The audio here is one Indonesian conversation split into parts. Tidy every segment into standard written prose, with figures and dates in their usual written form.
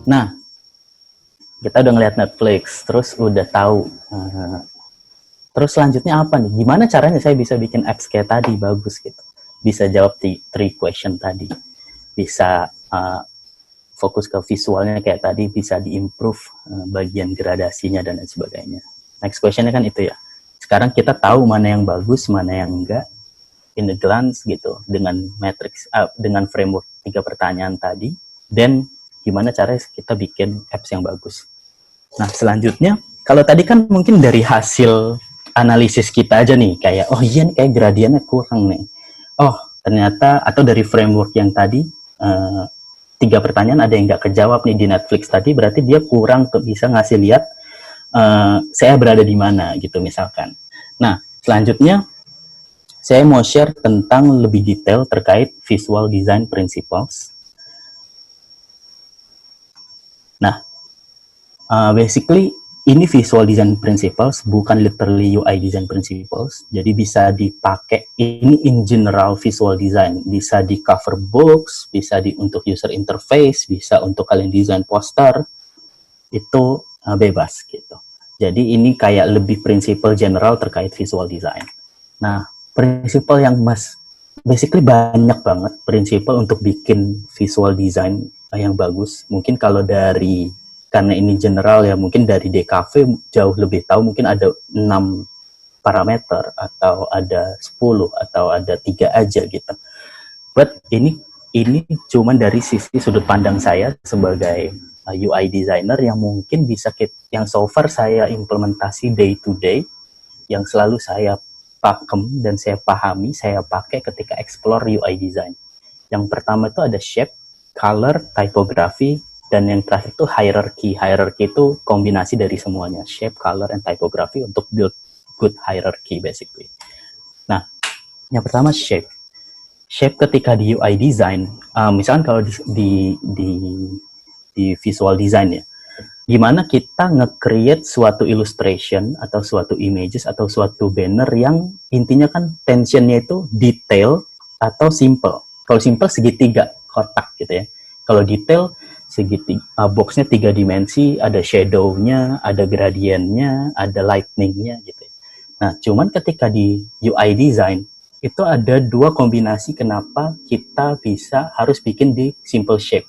Nah, kita udah ngeliat Netflix, terus udah tahu. Terus selanjutnya apa nih? Gimana caranya saya bisa bikin apps kayak tadi bagus gitu? Bisa jawab di three question tadi. Bisa fokus ke visualnya kayak tadi, bisa diimprove bagian gradasinya dan lain sebagainya. Next questionnya kan itu ya. Sekarang kita tahu mana yang bagus, mana yang enggak, in the glance gitu, dengan matrix, dengan framework 3 pertanyaan tadi, dan gimana cara kita bikin apps yang bagus. Nah, selanjutnya, kalau tadi kan mungkin dari hasil analisis kita aja nih, kayak, oh iya nih, kayak gradiennya kurang nih. Oh, ternyata, atau dari framework yang tadi, 3 pertanyaan ada yang nggak kejawab nih di Netflix tadi, berarti dia kurang bisa ngasih lihat saya berada di mana gitu misalkan. Nah, selanjutnya saya mau share tentang lebih detail terkait visual design principles. Nah, basically ini visual design principles, bukan literally UI design principles. Jadi bisa dipakai ini in general visual design, bisa di cover books, bisa untuk user interface, bisa untuk kalian desain poster, itu bebas gitu. Jadi ini kayak lebih prinsipal general terkait visual design. Nah, prinsipal yang basically banyak banget prinsipal untuk bikin visual design yang bagus. Mungkin kalau dari, karena ini general ya, mungkin dari DKV jauh lebih tahu, mungkin ada 6 parameter atau ada 10 atau ada 3 aja gitu. But ini cuman dari sisi sudut pandang saya sebagai UI designer yang mungkin bisa yang so far saya implementasi day to day, yang selalu saya pakem dan saya pahami, saya pakai ketika explore UI design. Yang pertama itu ada shape, color, typography, dan yang terakhir itu hierarchy. Hierarchy itu kombinasi dari semuanya, shape, color, and typography untuk build good hierarchy basically. Nah, yang pertama shape. Shape ketika di UI design, misalkan kalau di visual design ya, gimana kita nge-create suatu illustration atau suatu images atau suatu banner yang intinya kan tensionnya itu detail atau simple. Kalau simple segitiga kotak gitu ya. Kalau detail segitiga, boxnya 3 dimensi, ada shadow-nya, ada gradiennya, ada lightning-nya gitu ya. Nah, cuman ketika di UI design itu ada 2 kombinasi kenapa kita bisa harus bikin di simple shape.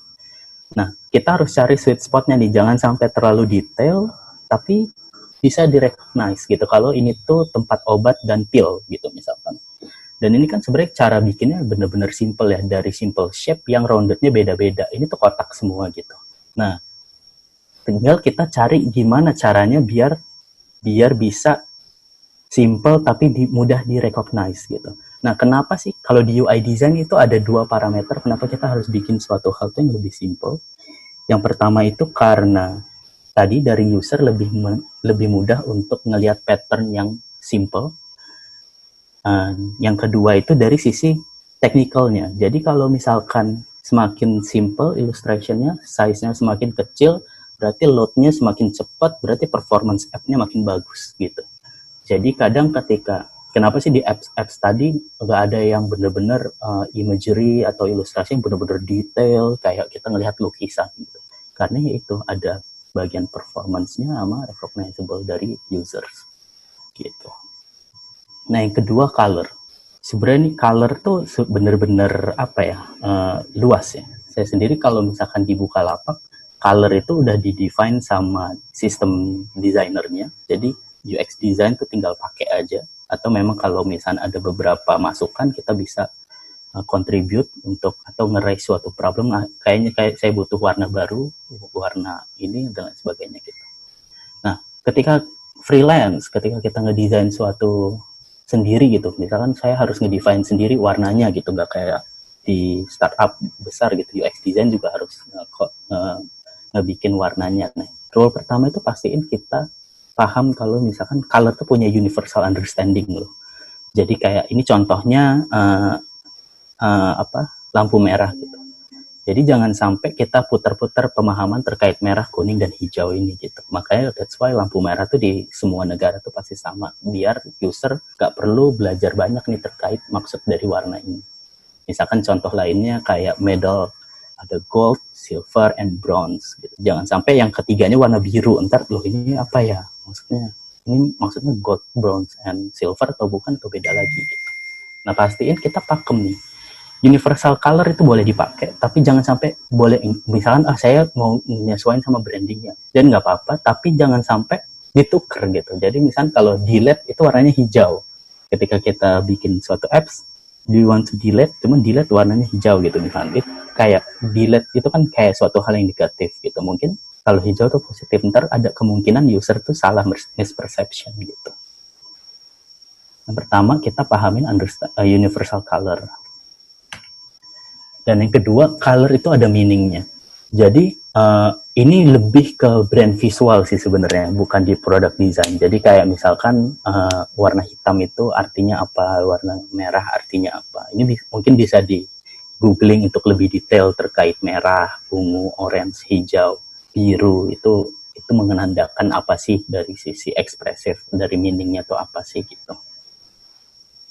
Nah, kita harus cari sweet spotnya nih, jangan sampai terlalu detail, tapi bisa di-recognize gitu, kalau ini tuh tempat obat dan pil gitu misalkan. Dan ini kan sebenarnya cara bikinnya bener-bener simple ya, dari simple shape yang roundednya beda-beda, ini tuh kotak semua gitu. Nah, tinggal kita cari gimana caranya biar bisa simple tapi mudah di-recognize gitu. Nah, kenapa sih kalau di UI design itu ada 2 parameter, kenapa kita harus bikin suatu hal yang lebih simple? Yang pertama itu karena tadi dari user lebih mudah untuk ngelihat pattern yang simple. Yang kedua itu dari sisi technicalnya. Jadi kalau misalkan semakin simple illustrationnya, size-nya semakin kecil, berarti load-nya semakin cepat, berarti performance app-nya makin bagus gitu. Jadi kadang ketika, kenapa sih di apps tadi nggak ada yang benar-benar imagery atau ilustrasi yang benar-benar detail, kayak kita ngelihat lukisan gitu. Karena itu ada bagian performance-nya sama recognizable dari users gitu. Nah, yang kedua color. Sebenarnya nih color tuh bener-bener apa ya, luas ya. Saya sendiri kalau misalkan di Bukalapak, color itu udah di-define sama sistem desainernya. Jadi UX design tuh tinggal pakai aja. Atau memang kalau misalnya ada beberapa masukan, kita bisa contribute untuk atau nge-raise suatu problem. Kayaknya kayak saya butuh warna baru, warna ini dan lain sebagainya gitu. Nah, ketika freelance, ketika kita ngedesain suatu sendiri gitu, misalkan saya harus ngedefine sendiri warnanya gitu, nggak kayak di startup besar gitu, UX design juga harus ngebikin warnanya. Nah, rule pertama itu pastiin kita paham kalau misalkan color itu punya universal understanding loh. Jadi kayak ini contohnya lampu merah gitu. Jadi jangan sampai kita putar-putar pemahaman terkait merah, kuning, dan hijau ini gitu. Makanya that's why lampu merah tuh di semua negara tuh pasti sama. Biar user gak perlu belajar banyak nih terkait maksud dari warna ini. Misalkan contoh lainnya kayak medal ada gold, silver, and bronze gitu. Jangan sampai yang ketiganya warna biru, ntar loh ini apa ya maksudnya gold, bronze, and silver atau bukan atau beda lagi gitu. Nah pastiin kita pakem nih, universal color itu boleh dipakai, tapi jangan sampai boleh, misalkan saya mau menyesuaikan sama brandingnya, dan nggak apa-apa, tapi jangan sampai ditukar gitu. Jadi misalkan kalau delete itu warnanya hijau, ketika kita bikin suatu apps, do you want to delete, cuman delete warnanya hijau gitu misalkan, itu kayak delete itu kan kayak suatu hal yang negatif gitu. Mungkin kalau hijau tuh positif, ntar ada kemungkinan user tuh salah misperception gitu. Yang pertama kita pahamin universal color. Dan yang kedua, color itu ada meaningnya. Jadi ini lebih ke brand visual sih sebenarnya, bukan di product design. Jadi kayak misalkan warna hitam itu artinya apa, warna merah artinya apa. Ini mungkin bisa di googling untuk lebih detail terkait merah, ungu, orange, hijau, biru. Itu mengenandakan apa sih dari sisi ekspresif, dari meaningnya itu apa sih gitu.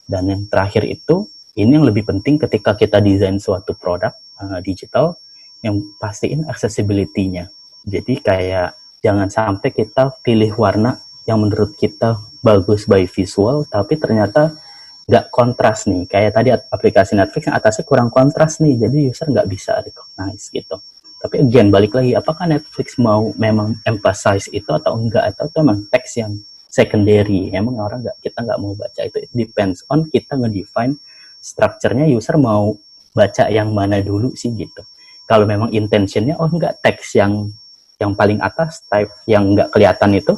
Dan yang terakhir itu, ini yang lebih penting ketika kita desain suatu produk digital, yang pastiin accessibility-nya. Jadi kayak jangan sampai kita pilih warna yang menurut kita bagus by visual, tapi ternyata nggak kontras nih. Kayak tadi aplikasi Netflix yang atasnya kurang kontras nih, jadi user nggak bisa recognize gitu. Tapi again, balik lagi, apakah Netflix mau memang emphasize itu atau enggak, atau itu memang teks yang secondary, emang orang kita nggak mau baca itu. It depends on kita ngedefine structure-nya, user mau baca yang mana dulu sih gitu. Kalau memang intentionnya, oh enggak, teks yang paling atas, type yang nggak kelihatan itu,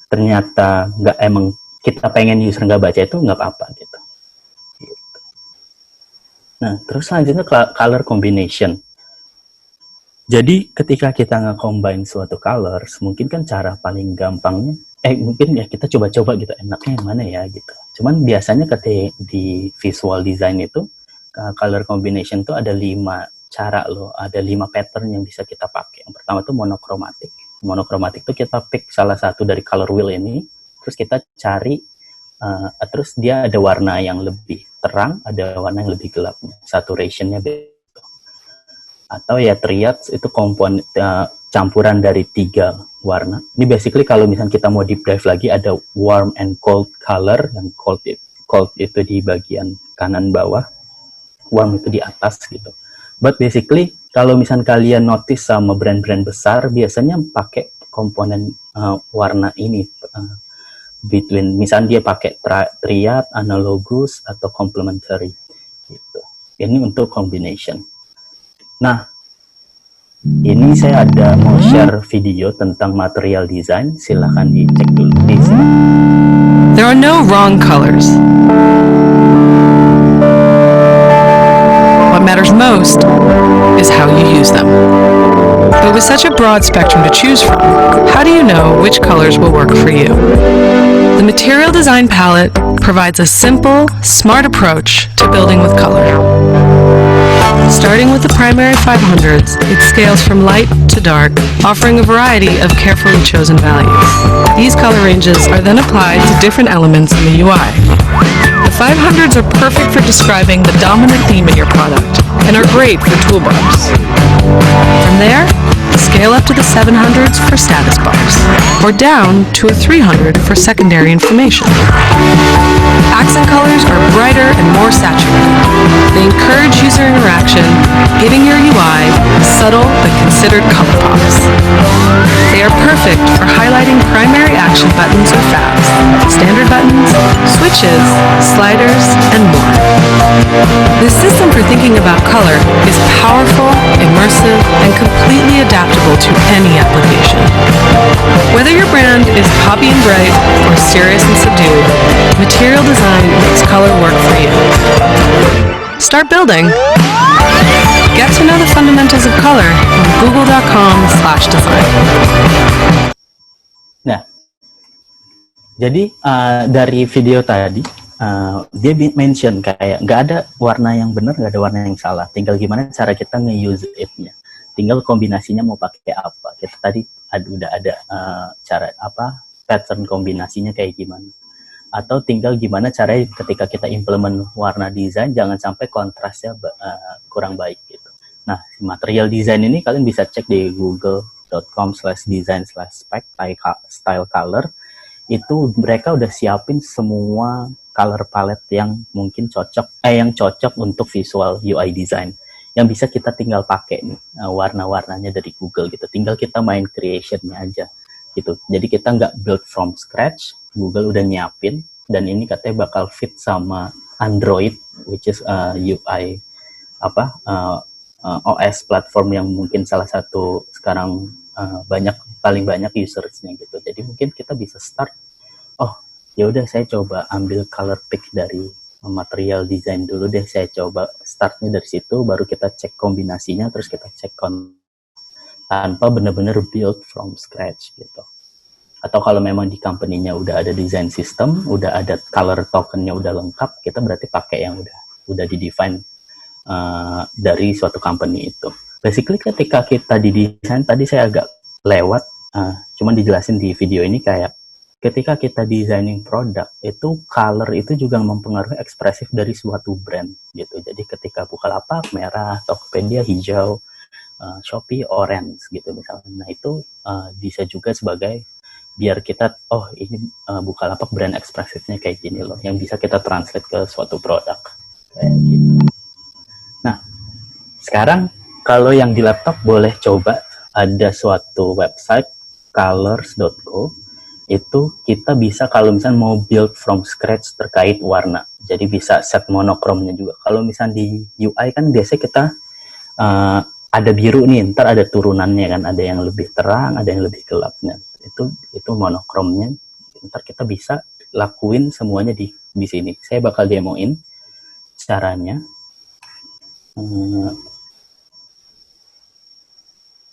ternyata nggak, emang kita pengen user nggak baca itu, nggak apa-apa gitu. Nah, terus selanjutnya color combination. Jadi ketika kita nge-combine suatu colors, mungkin kan cara paling gampangnya, mungkin ya kita coba-coba gitu, enaknya yang mana ya gitu. Cuman biasanya ketika di visual design itu, color combination itu ada 5 cara loh, ada 5 pattern yang bisa kita pakai. Yang pertama itu monokromatik. Monokromatik itu kita pick salah satu dari color wheel ini, terus kita cari, terus dia ada warna yang lebih terang, ada warna yang lebih gelap, saturationnya beda. Atau ya triads itu komponen campuran dari 3 warna. Ini basically kalau misalnya kita mau deep dive lagi, ada warm and cold color, yang cold itu di bagian kanan bawah, warm itu di atas gitu. But basically kalau misalnya kalian notice sama brand-brand besar, biasanya pakai komponen warna ini between, misalnya dia pakai triad, analogous, atau complementary gitu. Ini untuk combination. Nah, ini saya ada mau share video tentang material design, silahkan dicek dulu di sini. There are no wrong colors. What matters most is how you use them. But with such a broad spectrum to choose from, how do you know which colors will work for you? The Material Design Palette provides a simple, smart approach to building with color. Starting with the primary 500s, it scales from light to dark, offering a variety of carefully chosen values. These color ranges are then applied to different elements in the UI. The 500s are perfect for describing the dominant theme in your product and are great for toolbars. From there, scale up to the 700s for status bars, or down to a 300 for secondary information. Accent colors are brighter and more saturated. They encourage user interaction, giving your UI subtle but considered color pops. They are perfect for highlighting primary action buttons or tabs, standard buttons, switches, sliders, and more. This system for thinking about color is powerful, immersive, and completely adaptable to any application. Whether your brand is poppy and bright or serious and subdued, Material Design makes color work for you. Start building. Get to know the fundamentals of color on google.com/design. Nah, jadi dari video tadi, dia mention kayak nggak ada warna yang benar, nggak ada warna yang salah. Tinggal gimana cara kita nge-use it-nya. Tinggal kombinasinya mau pakai apa. Kita tadi udah ada cara apa, pattern kombinasinya kayak gimana. Atau tinggal gimana caranya ketika kita implement warna desain, jangan sampai kontrasnya kurang baik gitu. Nah, material design ini kalian bisa cek di google.com/design/spec style color. Itu mereka udah siapin semua color palette yang mungkin yang cocok untuk visual UI design. Yang bisa kita tinggal pakai nih warna-warnanya dari Google gitu. Tinggal kita main creationnya aja gitu. Jadi kita nggak build from scratch. Google udah nyiapin dan ini katanya bakal fit sama Android, which is UI OS platform yang mungkin salah satu sekarang paling banyak usersnya gitu. Jadi mungkin kita bisa start, oh ya udah saya coba ambil color pick dari material design dulu deh, saya coba startnya dari situ, baru kita cek kombinasinya, terus kita cek tanpa benar-benar build from scratch gitu. Atau kalau memang di company-nya udah ada design system, udah ada color token-nya udah lengkap, kita berarti pakai yang udah di-define dari suatu company itu. Basically ketika kita didesain, tadi saya agak lewat, cuman dijelasin di video ini kayak ketika kita designing produk, itu color itu juga mempengaruhi ekspresif dari suatu brand gitu. Jadi ketika Bukalapak merah, Tokopedia hijau, Shopee orange gitu misalnya. Nah itu bisa juga sebagai biar kita, oh ini Bukalapak brand ekspresifnya kayak gini loh, yang bisa kita translate ke suatu produk kayak gitu. Nah, sekarang kalau yang di laptop boleh coba ada suatu website colors.co. Itu kita bisa kalau misalnya mau build from scratch terkait warna. Jadi bisa set monochrome-nya juga. Kalau misalnya di UI kan biasanya kita ada biru nih, ntar ada turunannya kan, ada yang lebih terang, ada yang lebih gelapnya. Itu monochrome-nya. Ntar kita bisa lakuin semuanya di sini. Saya bakal demoin caranya.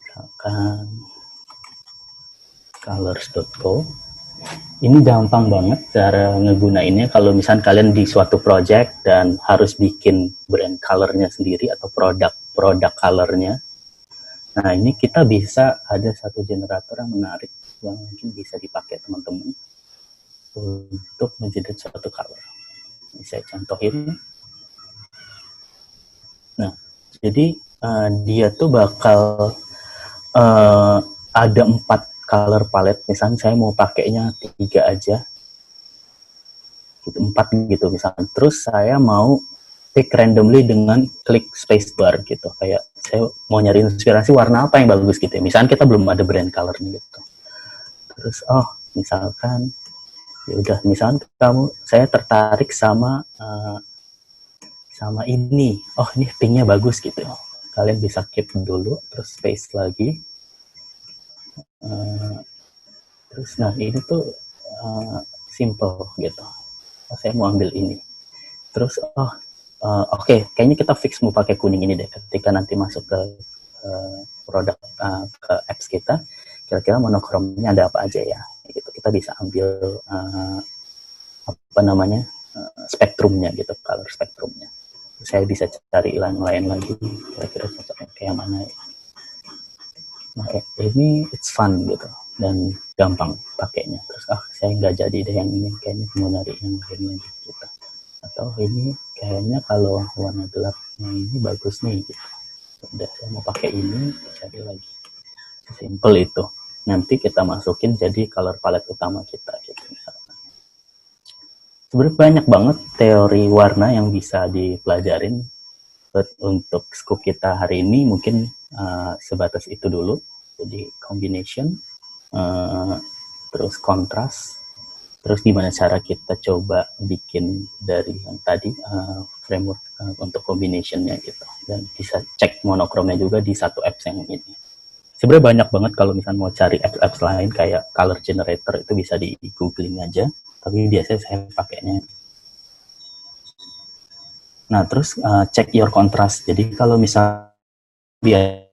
Misalkan colors.co. Ini gampang banget cara ngegunainnya kalau misalnya kalian di suatu project dan harus bikin brand colornya sendiri atau produk colornya. Nah ini kita bisa ada satu generator yang menarik yang mungkin bisa dipakai teman-teman untuk mengenerate suatu color. Ini saya contohin. Nah, jadi dia tuh bakal ada 4 color palette. Misalnya saya mau pakainya 3 aja, gitu, 4 gitu misalnya. Terus saya mau pick randomly dengan klik spacebar gitu. Kayak saya mau nyari inspirasi warna apa yang bagus gitu. Misalnya kita belum ada brand colornya gitu. Terus misalkan ya udah, misalkan saya tertarik sama ini. Oh, ini pinknya bagus gitu. Kalian bisa keep dulu, terus space lagi. Terus nah ini tuh simple gitu. Saya mau ambil ini. Terus oke, kayaknya kita fix mau pakai kuning ini deh. Ketika nanti masuk ke produk ke apps kita, kira-kira monochrome-nya ada apa aja ya? Gitu. Kita bisa ambil spektrumnya gitu, color spektrumnya. Saya bisa cari yang lain lagi, kira-kira cocoknya kayak mana ya. Nah, ini it's fun gitu dan gampang pakainya. Terus saya nggak jadi deh yang ini, kayaknya mau nyari yang lain lagi gitu. Atau ini kayaknya kalau warna gelapnya ini bagus nih gitu. Udah, saya mau pakai ini, cari lagi. Simple itu. Nanti kita masukin jadi color palette utama kita gitu misalnya. Sebenarnya banyak banget teori warna yang bisa dipelajarin. But untuk scope kita hari ini mungkin sebatas itu dulu. Jadi combination, terus kontras, terus gimana cara kita coba bikin dari yang tadi framework untuk combinationnya gitu. Dan bisa cek monochrome-nya juga di satu apps yang ini. Sebenarnya banyak banget kalau misalnya mau cari apps lain kayak color generator, itu bisa di googling aja. Tapi biasanya saya pakainya. Nah, terus check your contrast. Jadi kalau misalnya biar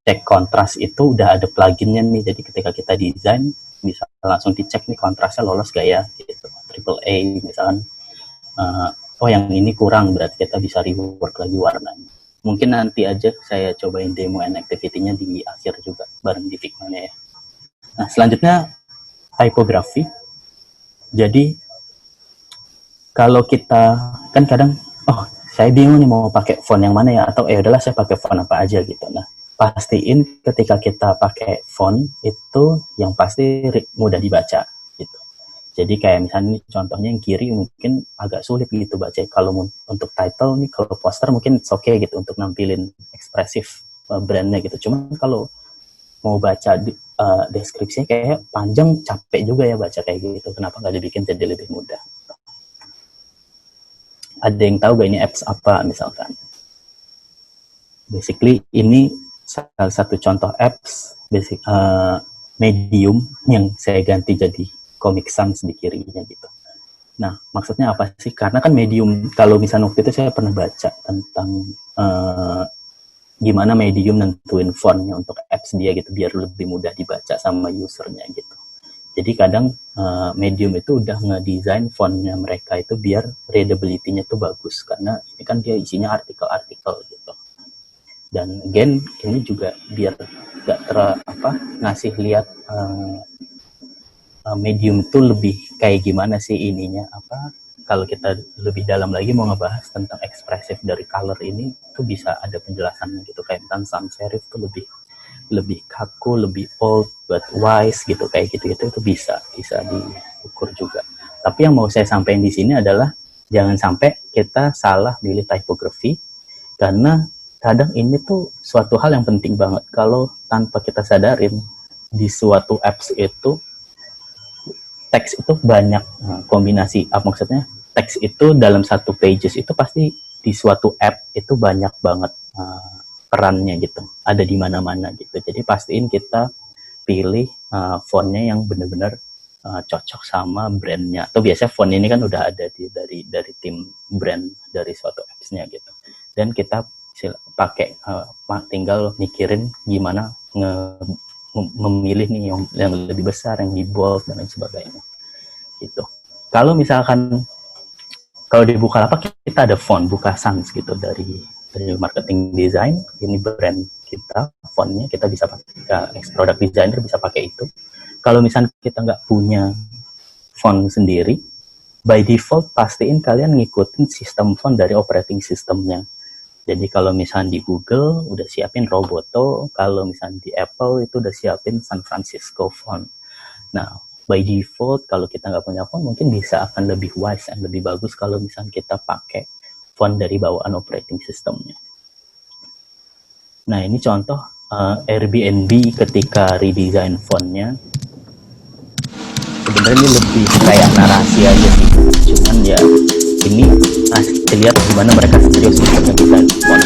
cek kontras itu udah ada pluginnya nih. Jadi ketika kita desain bisa langsung dicek nih kontrasnya lolos gak ya gitu. AAA misalkan yang ini kurang, berarti kita bisa rework lagi warnanya. Mungkin nanti aja saya cobain demo and activity-nya di akhir juga bareng di Figma-nya ya. Nah, selanjutnya typography. Jadi kalau kita kan kadang saya bingung nih mau pakai font yang mana ya, atau udahlah saya pakai font apa aja gitu. Nah, pastiin ketika kita pakai font itu yang pasti mudah dibaca gitu. Jadi kayak misalnya contohnya yang kiri mungkin agak sulit gitu baca. Kalau untuk title nih, kalau poster mungkin oke okay gitu untuk nampilin ekspresif brandnya gitu. Cuman kalau mau baca deskripsinya kayak panjang, capek juga ya baca kayak gitu. Kenapa nggak dibikin jadi lebih mudah? Ada yang tahu gak ini apps apa misalkan? Basically ini salah satu contoh apps Medium yang saya ganti jadi Comic Sans di kirinya gitu. Nah, maksudnya apa sih? Karena kan Medium, kalau misalnya waktu itu saya pernah baca tentang gimana Medium nentuin fontnya untuk apps dia gitu, biar lebih mudah dibaca sama usernya gitu. Jadi kadang Medium itu udah ngedesain fontnya mereka itu biar readability-nya tuh bagus, karena ini kan dia isinya artikel-artikel gitu. Dan again ini juga biar gak ngasih lihat Medium tuh lebih kayak gimana sih ininya, kalau kita lebih dalam lagi mau ngebahas tentang ekspresif dari color ini tuh bisa ada penjelasannya gitu, kayak misalnya sans serif tuh lebih kaku, lebih bold, but wise gitu, kayak gitu-gitu itu bisa diukur juga. Tapi yang mau saya sampaikan di sini adalah jangan sampai kita salah pilih typography, karena kadang ini tuh suatu hal yang penting banget. Kalau tanpa kita sadarin di suatu apps itu teks itu banyak kombinasi. Maksudnya teks itu dalam satu pages itu pasti di suatu app itu banyak banget perannya gitu, ada di mana-mana gitu. Jadi pastiin kita pilih fontnya yang benar-benar cocok sama brandnya. Atau biasanya font ini kan udah ada dari tim brand dari suatu apps-nya gitu. Dan kita pakai tinggal mikirin gimana memilih nih yang lebih besar, yang di bold dan lain sebagainya gitu. Kalau misalkan kalau di Bukalapak kita ada font Buka Sans gitu dari marketing design, ini brand kita, fontnya kita bisa pakai, product designer bisa pakai itu. Kalau misalnya kita nggak punya font sendiri, by default pastiin kalian ngikutin sistem font dari operating systemnya. Jadi kalau misalnya di Google udah siapin Roboto, kalau misalnya di Apple itu udah siapin San Francisco font. Nah, by default kalau kita nggak punya font mungkin bisa akan lebih wise dan lebih bagus kalau misalnya kita pakai font dari bawaan operating systemnya. Nah, ini contoh Airbnb ketika redesign fontnya. Sebenarnya ini lebih kayak narasi aja sih, cuman ya ini lihat gimana mereka serius untuk ngedesain font.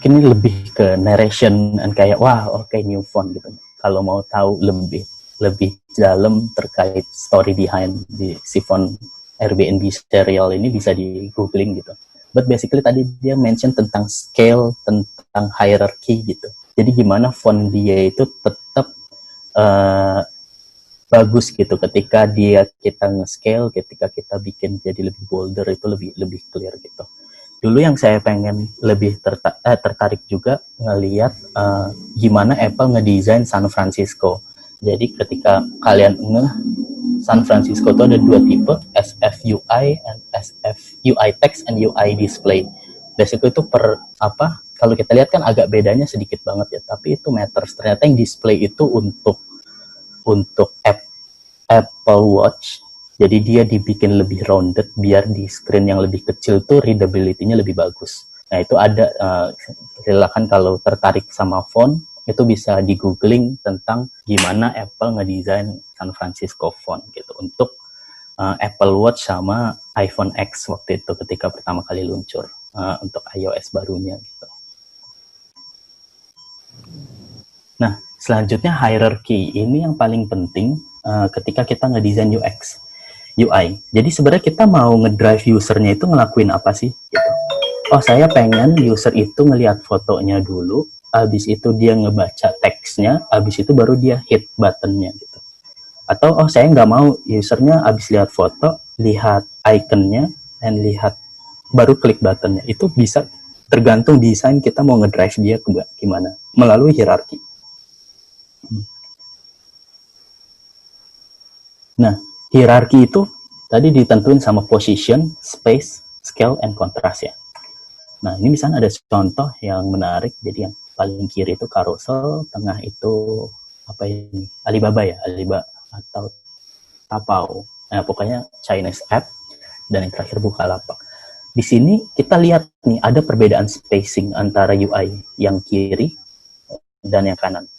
Ini lebih ke narration dan kayak wah oke, new font gitu. Kalau mau tahu lebih dalam terkait story behind di si font Airbnb serial ini bisa di googling gitu. But basically tadi dia mention tentang scale, tentang hierarchy gitu. Jadi gimana font dia itu tetap bagus gitu ketika kita nge-scale, ketika kita bikin jadi lebih bolder, itu lebih clear gitu. Dulu yang saya pengen lebih tertarik juga ngelihat gimana Apple ngedesain San Francisco. Jadi ketika kalian San Francisco itu ada dua tipe, SFUI and SFUI text and UI display. Basically itu kalau kita lihat kan agak bedanya sedikit banget ya, tapi itu matters. Ternyata yang display itu untuk Apple Watch. Jadi dia dibikin lebih rounded biar di screen yang lebih kecil tuh readability-nya lebih bagus. Nah itu ada, silakan kalau tertarik sama font, itu bisa di googling tentang gimana Apple ngedesain San Francisco font gitu untuk Apple Watch sama iPhone X waktu itu ketika pertama kali luncur untuk iOS barunya gitu. Nah selanjutnya hierarchy, ini yang paling penting ketika kita ngedesain UI. Jadi sebenarnya kita mau ngedrive usernya itu ngelakuin apa sih? Gitu. oh saya pengen user itu ngelihat fotonya dulu, habis itu dia ngebaca teksnya, habis itu baru dia hit buttonnya gitu. Atau oh saya nggak mau usernya habis lihat foto, lihat ikonnya, dan lihat baru klik buttonnya. Itu bisa tergantung desain kita mau ngedrive dia ke gimana melalui hierarki. Nah, hierarki itu tadi ditentuin sama position, space, scale, and contrast ya. Nah, ini misalnya ada contoh yang menarik. Jadi yang paling kiri itu carousel, tengah itu apa ini? Alibaba ya, Alibaba atau Tapao. Nah, pokoknya Chinese app, dan yang terakhir Bukalapak. Di sini kita lihat nih ada perbedaan spacing antara UI yang kiri dan yang kanan.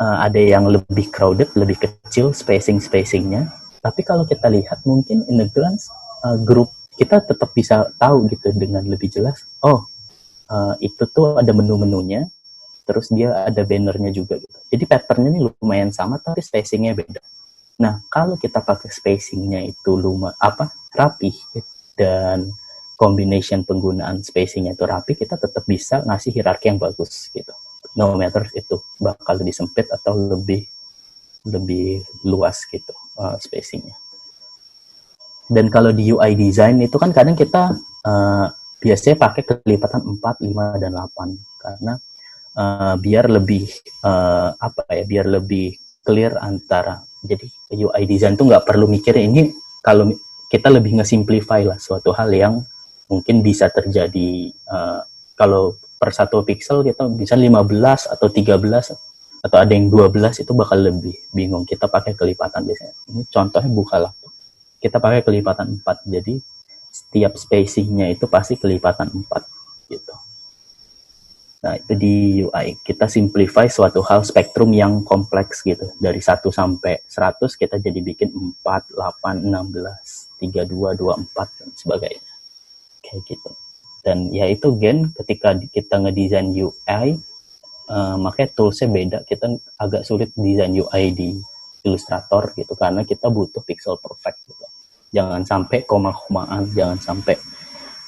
Ada yang lebih crowded, lebih kecil spacingnya. Tapi kalau kita lihat mungkin in the glance grup kita tetap bisa tahu gitu dengan lebih jelas. Oh, itu tuh ada menu-menunya, terus dia ada bannernya juga gitu. Jadi patternnya ini lumayan sama, tapi spacingnya beda. Nah, kalau kita pakai spacingnya itu rapih dan combination penggunaan spacingnya itu rapi, kita tetap bisa ngasih hierarki yang bagus gitu. No matter itu bakal lebih sempit atau lebih luas gitu spacingnya. Dan kalau di UI design itu kan kadang kita biasanya pakai kelipatan 4, 5, dan 8 karena biar lebih biar lebih clear antara. Jadi UI design tuh nggak perlu mikirin ini, kalau kita lebih nge-simplify lah suatu hal yang mungkin bisa terjadi kalau per satu pixel kita bisa 15 atau 13 atau ada yang 12 itu bakal lebih bingung. Kita pakai kelipatan biasanya. Ini contohnya Bukalapak. Kita pakai kelipatan 4. Jadi setiap spacingnya itu pasti kelipatan 4 gitu. Nah, itu di UI. Kita simplify suatu hal spektrum yang kompleks gitu. Dari 1 sampai 100 kita jadi bikin 4, 8, 16, 32, 24, dan sebagainya. Kayak gitu. Dan ya itu ketika kita ngedesain UI, makanya toolsnya beda. Kita agak sulit desain UI di Illustrator gitu, karena kita butuh pixel perfect gitu. Jangan sampai koma-komaan, jangan sampai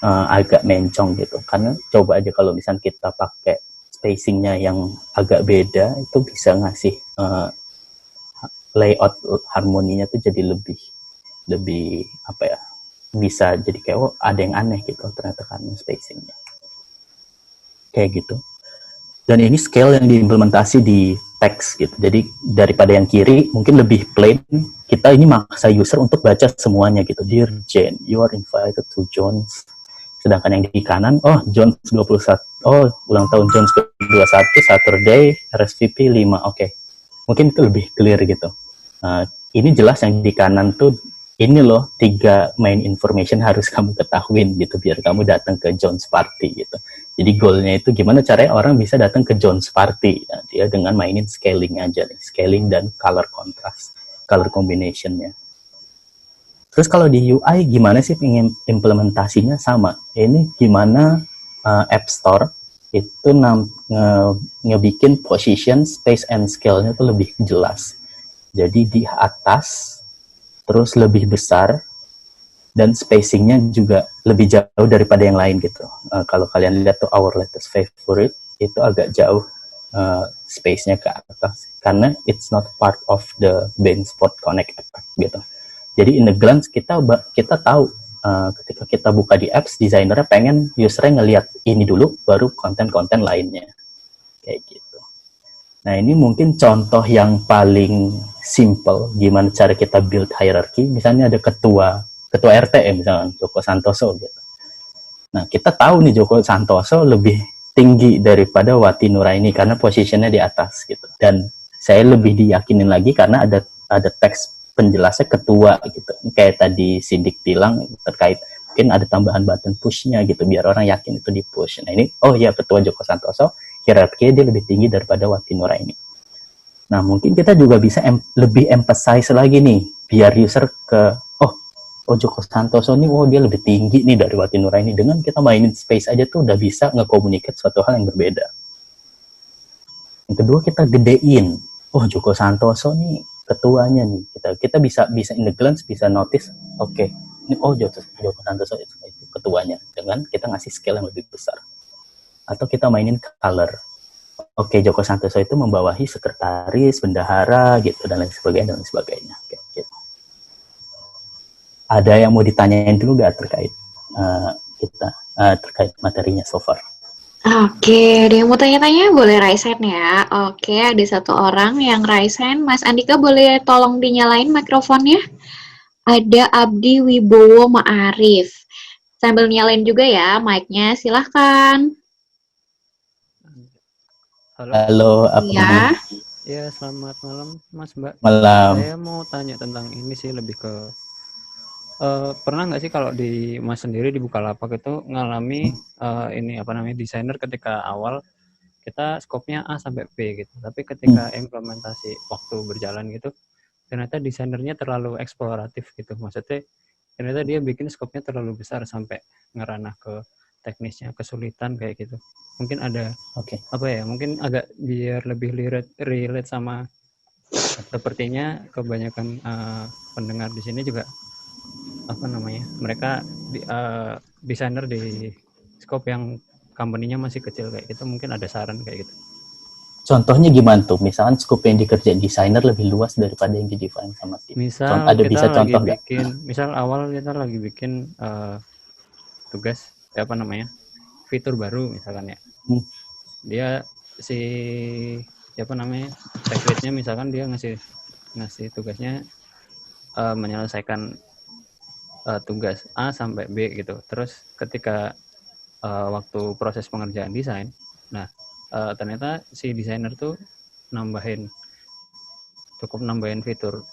agak mencong gitu. Karena coba aja kalau misalnya kita pakai spacingnya yang agak beda, itu bisa ngasih layout harmoninya tuh jadi lebih bisa jadi kayak ada yang aneh gitu ternyata karena spacingnya kayak gitu. Dan ini scale yang diimplementasi di teks gitu. Jadi daripada yang kiri mungkin lebih plain, kita ini maksa user untuk baca semuanya gitu. Dear Jane, you are invited to Jones. Sedangkan yang di kanan, Jones 21, ulang tahun Jones ke-21, Saturday, RSVP 5, oke. Mungkin itu lebih clear gitu. Ini jelas yang di kanan tuh, ini loh 3 main information harus kamu ketahuin gitu, biar kamu datang ke Jones Party gitu. Jadi goalnya itu gimana caranya orang bisa datang ke Jones Party. Nah, dia dengan mainin scaling aja nih, scaling dan color contrast, color combinationnya. Terus kalau di UI gimana sih implementasinya? Sama. Ini gimana App Store itu ngebikin position, space, and scale-nya tuh lebih jelas. Jadi di atas, terus lebih besar, dan spacing-nya juga lebih jauh daripada yang lain gitu. Kalau kalian lihat tuh Our Latest Favorite, itu agak jauh space-nya ke atas. Karena it's not part of the BainSport Connect effect gitu. Jadi in the glance kita tahu ketika kita buka di apps, desainernya pengen usernya ngelihat ini dulu, baru konten-konten lainnya. Kayak gitu. Nah, ini mungkin contoh yang paling simple gimana cara kita build hierarchy. Misalnya ada ketua RT ya, misalnya Joko Santoso gitu. Nah, kita tahu nih Joko Santoso lebih tinggi daripada Wati Nuraini karena posisinya di atas gitu. Dan saya lebih diyakinin lagi karena ada teks penjelasnya ketua gitu. Kayak tadi Sidik bilang terkait mungkin ada tambahan button push-nya gitu biar orang yakin itu di push. Nah, ini ketua Joko Santoso hierarkinya dia lebih tinggi daripada Wati Nuraini. Nah, mungkin kita juga bisa lebih emphasize lagi nih biar user ke Joko Santoso nih, dia lebih tinggi nih dari Wati Nuraini. Dengan kita mainin space aja tuh udah bisa nge-communicate suatu hal yang berbeda. Yang kedua, kita gedein. Joko Santoso nih ketuanya nih. Kita bisa in the glance bisa notice, ini Joko Santoso itu tuanya dengan kita ngasih scale yang lebih besar. Atau kita mainin color. Oke, Joko Santoso itu membawahi sekretaris, bendahara gitu dan lain sebagainya. Oke, gitu. Ada yang mau ditanyain dulu nggak terkait terkait materinya so far? Oke, ada yang mau tanya-tanya boleh raise hand ya. Oke, ada satu orang yang raise hand. Mas Andika boleh tolong dinyalain mikrofonnya? Ada Abdi Wibowo Ma'arif. Sambil nyalain juga ya mic-nya, silahkan. Halo, Abdi. Ya. Ya, selamat malam Mas Mbak. Malam. Saya mau tanya tentang ini sih, lebih ke pernah nggak sih kalau di Mas sendiri di Bukalapak itu ngalami desainer ketika awal kita skopnya A sampai B gitu, tapi ketika implementasi waktu berjalan gitu ternyata desainernya terlalu eksploratif gitu, maksudnya ternyata dia bikin skopnya terlalu besar sampai ngeranah ke teknisnya, kesulitan kayak gitu. Mungkin ada mungkin agak biar lebih relate sama sepertinya kebanyakan pendengar di sini juga mereka desainer di scope yang company-nya masih kecil kayak gitu, mungkin ada saran kayak gitu. Contohnya gimana tuh? Misalkan scope yang dikerjain desainer lebih luas daripada yang di-define sama tim. Misal awal kita lagi bikin tugas fitur baru misalkan ya. Dia tech lead-nya misalkan dia ngasih tugasnya menyelesaikan tugas A sampai B gitu. Terus ketika waktu proses pengerjaan desain, ternyata si desainer tuh cukup nambahin fitur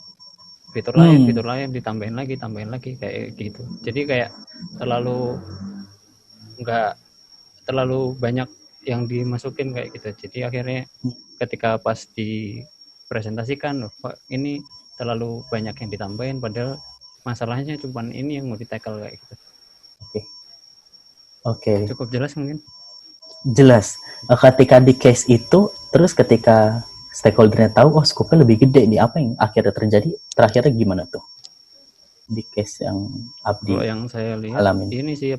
lain, ditambahin lagi kayak gitu. Jadi kayak nggak terlalu banyak yang dimasukin kayak gitu. Jadi akhirnya ketika pas dipresentasikan, kok ini terlalu banyak yang ditambahin padahal masalahnya cuma ini yang mau di-tackle kayak gitu. Oke. Cukup jelas mungkin? Jelas. Ketika di case itu, terus ketika stakeholder-nya tahu, scope-nya lebih gede nih, apa yang akhirnya terjadi? Terakhirnya gimana tuh? Di case yang Abdi kalau yang saya lihat alamin. Ini sih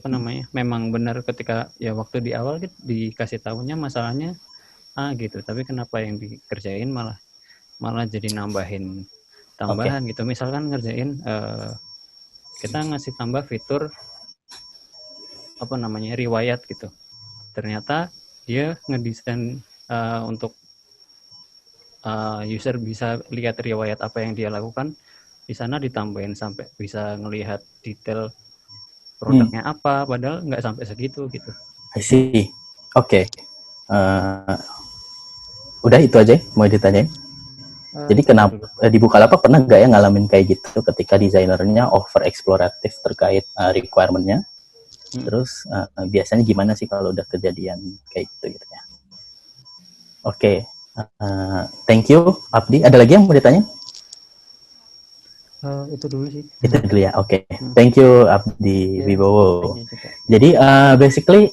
memang benar ketika ya waktu di awal dikasih tahunya masalahnya gitu, tapi kenapa yang dikerjain malah jadi nambahan gitu. Misalkan ngerjain kita ngasih tambah fitur riwayat gitu, ternyata dia ngedesain untuk user bisa lihat riwayat apa yang dia lakukan, di sana ditambahin sampai bisa ngelihat detail produknya apa, padahal nggak sampai segitu gitu. I see. Oke. Udah itu aja mau ditanyain. Jadi kenapa di Bukalapak pernah nggak ya ngalamin kayak gitu ketika desainernya over exploratif terkait requirement-nya? Terus biasanya gimana sih kalau udah kejadian kayak gitu ya? Oke. Thank you Abdi. Ada lagi yang mau ditanya? Itu dulu sih. Itu dulu ya. Oke. Thank you Abdi Wibowo. Jadi basically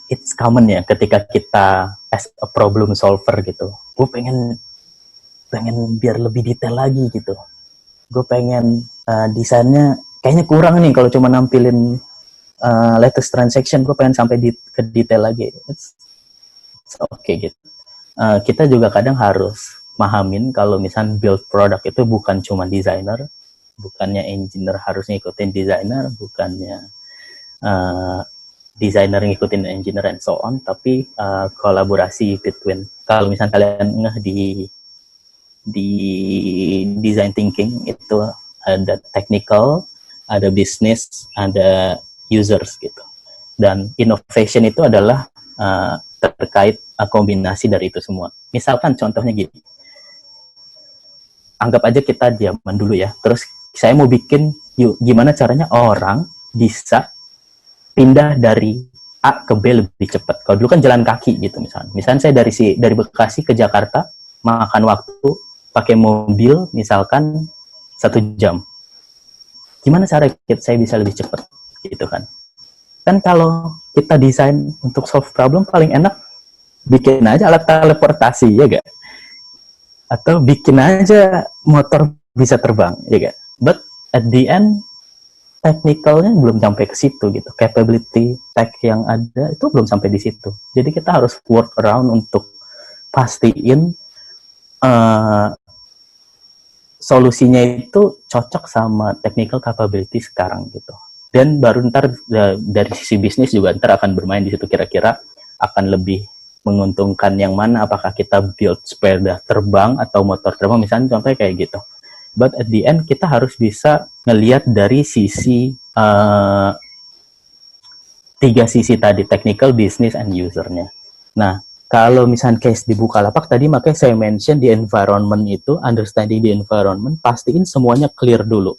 it's common ya ketika kita as a problem solver gitu. Gue pengen biar lebih detail lagi gitu. Gue pengen desainnya kayaknya kurang nih kalau cuma nampilin latest transaction. Gue pengen sampai ke detail lagi. It's okay gitu. Kita juga kadang harus mahamin kalau misalnya build product itu bukan cuma desainer, bukannya engineer harus ngikutin desainer, bukannya desainer ngikutin engineer and so on, tapi kolaborasi between, kalau misalnya kalian ngeh di design thinking itu ada technical, ada business, ada users gitu. Dan innovation itu adalah terkait kombinasi dari itu semua. Misalkan contohnya gini, anggap aja kita zaman dulu ya, terus saya mau bikin, gimana caranya orang bisa pindah dari A ke B lebih cepat. Kalau dulu kan jalan kaki gitu misalnya. Misalnya saya dari Bekasi ke Jakarta, makan waktu pakai mobil misalkan 1 jam. Gimana cara saya bisa lebih cepat gitu kan? Kan kalau kita desain untuk solve problem paling enak bikin aja alat teleportasi ya gak? Atau bikin aja motor bisa terbang ya gak? But at the end technicalnya belum sampai ke situ gitu, capability tech yang ada itu belum sampai di situ. Jadi kita harus work around untuk pastiin solusinya itu cocok sama technical capability sekarang gitu. Dan baru ntar dari sisi bisnis juga ntar akan bermain di situ, kira-kira akan lebih menguntungkan yang mana, apakah kita build sepeda terbang atau motor terbang misalnya, contohnya kayak gitu. But at the end kita harus bisa ngelihat dari sisi tiga sisi tadi, technical, business, and usernya. Nah, kalau misalnya case di Bukalapak tadi, makanya saya mention di environment itu, understanding the environment, pastiin semuanya clear dulu.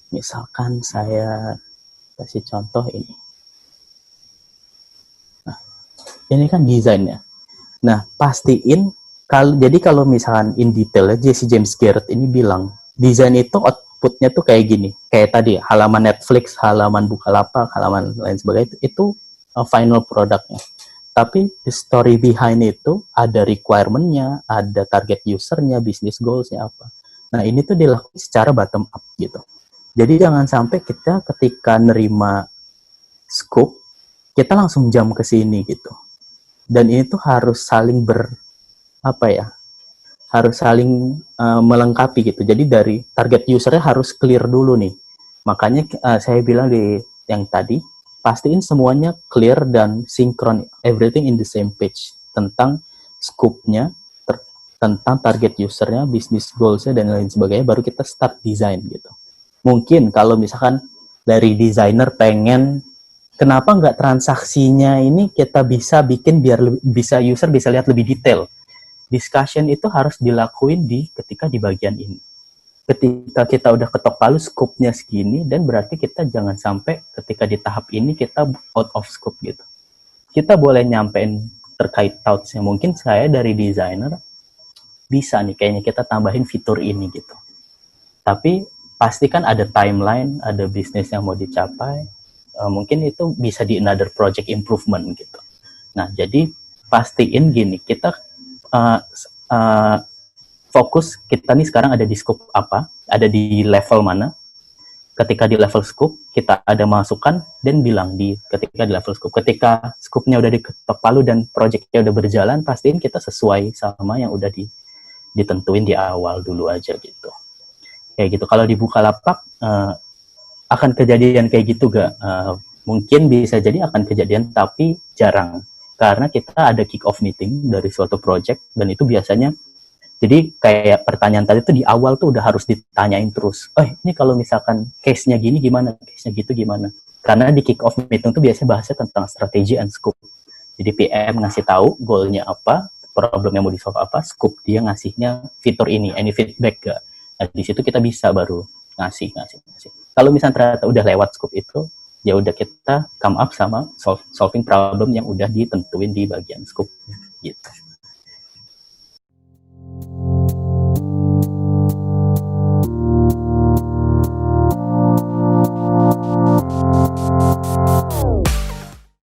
Misalkan saya kasih contoh ini. Nah, ini kan desainnya. Nah, pastiin, jadi kalau misalkan in detail, si James Garrett ini bilang, desain itu outputnya tuh kayak gini. Kayak tadi, halaman Netflix, halaman Bukalapak, halaman lain sebagainya, itu final produknya. Tapi the story behind itu ada requirement-nya, ada target user-nya, business goals-nya apa. Nah, ini tuh dilakukan secara bottom up gitu. Jadi jangan sampai kita ketika nerima scope, kita langsung jump ke sini gitu. Dan ini tuh harus saling harus saling melengkapi gitu. Jadi dari target usernya harus clear dulu nih. Makanya saya bilang di yang tadi, pastiin semuanya clear dan sinkron, everything in the same page, tentang scope-nya, tentang target usernya, business goals-nya, dan lain sebagainya, baru kita start design gitu. Mungkin kalau misalkan dari designer pengen, kenapa nggak transaksinya ini kita bisa bikin biar bisa user bisa lihat lebih detail. Discussion itu harus dilakuin ketika di bagian ini. Ketika kita udah ketok palu scope-nya segini, dan berarti kita jangan sampai ketika di tahap ini kita out of scope gitu. Kita boleh nyampein terkait thoughts-nya. Mungkin saya dari designer bisa nih kayaknya kita tambahin fitur ini gitu. Tapi pasti kan ada timeline, ada bisnis yang mau dicapai. Mungkin itu bisa di another project improvement gitu. Nah, jadi pastiin gini, kita fokus kita nih sekarang ada di scope apa, ada di level mana. Ketika di level scope, kita ada masukan dan bilang ketika di level scope. Ketika scope-nya udah diketok palu dan project-nya udah berjalan, pastiin kita sesuai sama yang udah ditentuin di awal dulu aja gitu. Kayak gitu. Kalau di Bukalapak, akan kejadian kayak gitu gak? Mungkin bisa jadi akan kejadian, tapi jarang. Karena kita ada kick-off meeting dari suatu project, dan itu biasanya jadi kayak pertanyaan tadi tuh di awal tuh udah harus ditanyain terus. Ini kalau misalkan case-nya gini gimana? Case-nya gitu gimana? Karena di kick-off meeting tuh biasanya bahasnya tentang strategi and scope. Jadi PM ngasih tahu goal-nya apa, problem yang mau di-solve apa, scope dia ngasihnya fitur ini, any feedback gak? Nah, di situ kita bisa baru ngasih. Kalau misalnya ternyata udah lewat scope itu, ya udah kita come up sama solving problem yang udah ditentuin di bagian scope gitu.